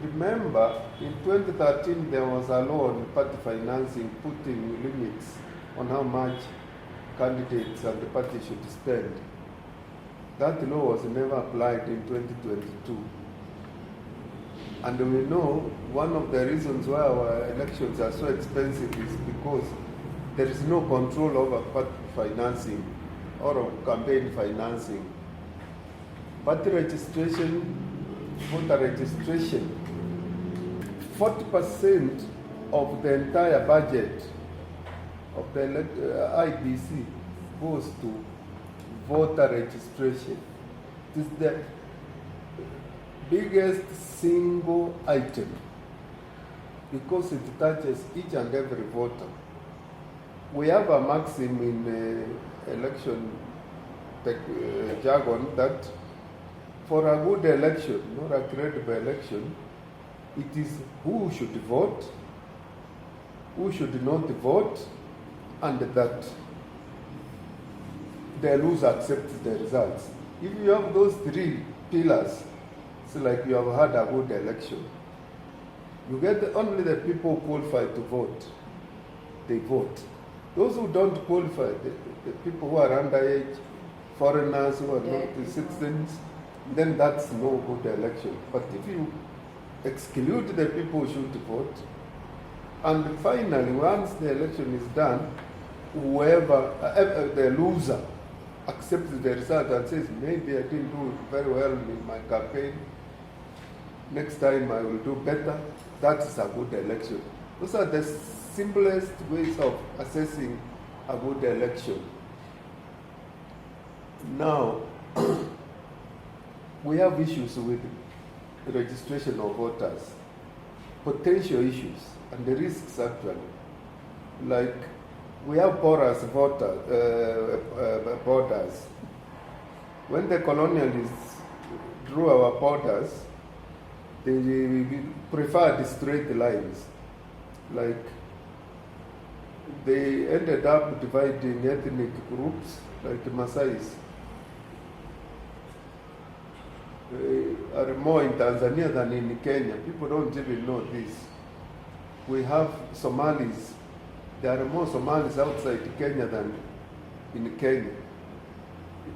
remember, in 2013 there was a law on party financing putting limits on how much candidates and the party should spend. That law was never applied in 2022. And we know one of the reasons why our elections are so expensive is because there is no control over party financing or of campaign financing. Party registration, voter registration, 40% of the entire budget of the IBC goes to voter registration. It is the biggest single item because it touches each and every voter. We have a maxim in election jargon that for a good election, not a credible election, it is who should vote, who should not vote, and that the loser accepts the results. If you have those three pillars, it's like you have had a good election. You get only the people who qualify to vote, they vote. Those who don't qualify, the people who are underage, foreigners who are not citizens, then that's no good election. But if you exclude the people who should vote, and finally, once the election is done, whoever, the loser, accepts the result and says, maybe I didn't do very well in my campaign, next time I will do better, that is a good election. Those are the simplest ways of assessing a good election. Now, we have issues with the registration of voters, potential issues, and the risks actually. Like, we have porous borders. When the colonialists drew our borders, they preferred straight lines. Like, they ended up dividing ethnic groups, like the Maasais. Are more in Tanzania than in Kenya. People don't even know this. We have Somalis. There are more Somalis outside Kenya than in Kenya.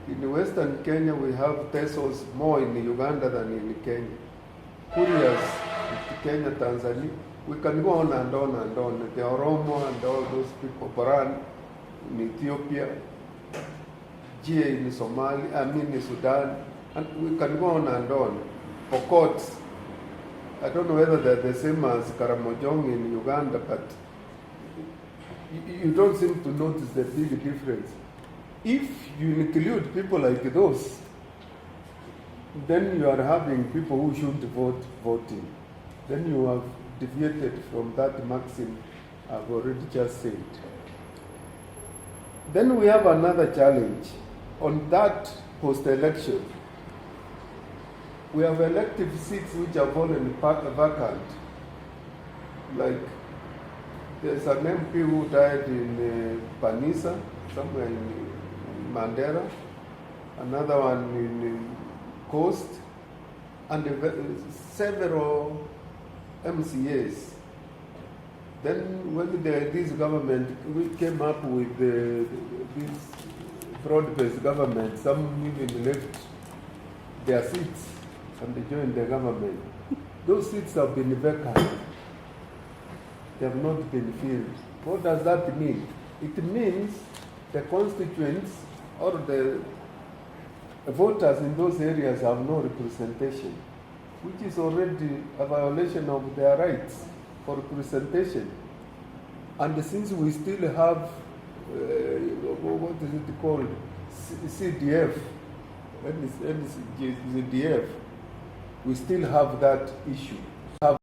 In Western Kenya, we have Tesos more in Uganda than in Kenya. Kurias, Kenya, Tanzania. We can go on and on and on. The Oromo and all those people, Boran in Ethiopia, Jie in Somalia, in Sudan, and we can go on and on. Pokot, I don't know whether they're the same as Karamojong in Uganda, but you don't seem to notice the big difference. If you include people like those, then you are having people who should vote voting. Then you have deviated from that maxim I've already just said. Then we have another challenge. On that post-election, we have elective seats which are fallen vacant. Like, there's an MP who died in Panisa, somewhere in Mandera, another one in Coast, and several MCAs. Then when this government, we came up with this broad-based government, some even left their seats and they joined the government. Those seats have been vacant. They have not been filled. What does that mean? It means the constituents or the voters in those areas have no representation, which is already a violation of their rights for representation. And since we still have, what is it called, CDF, CDF, we still have that issue.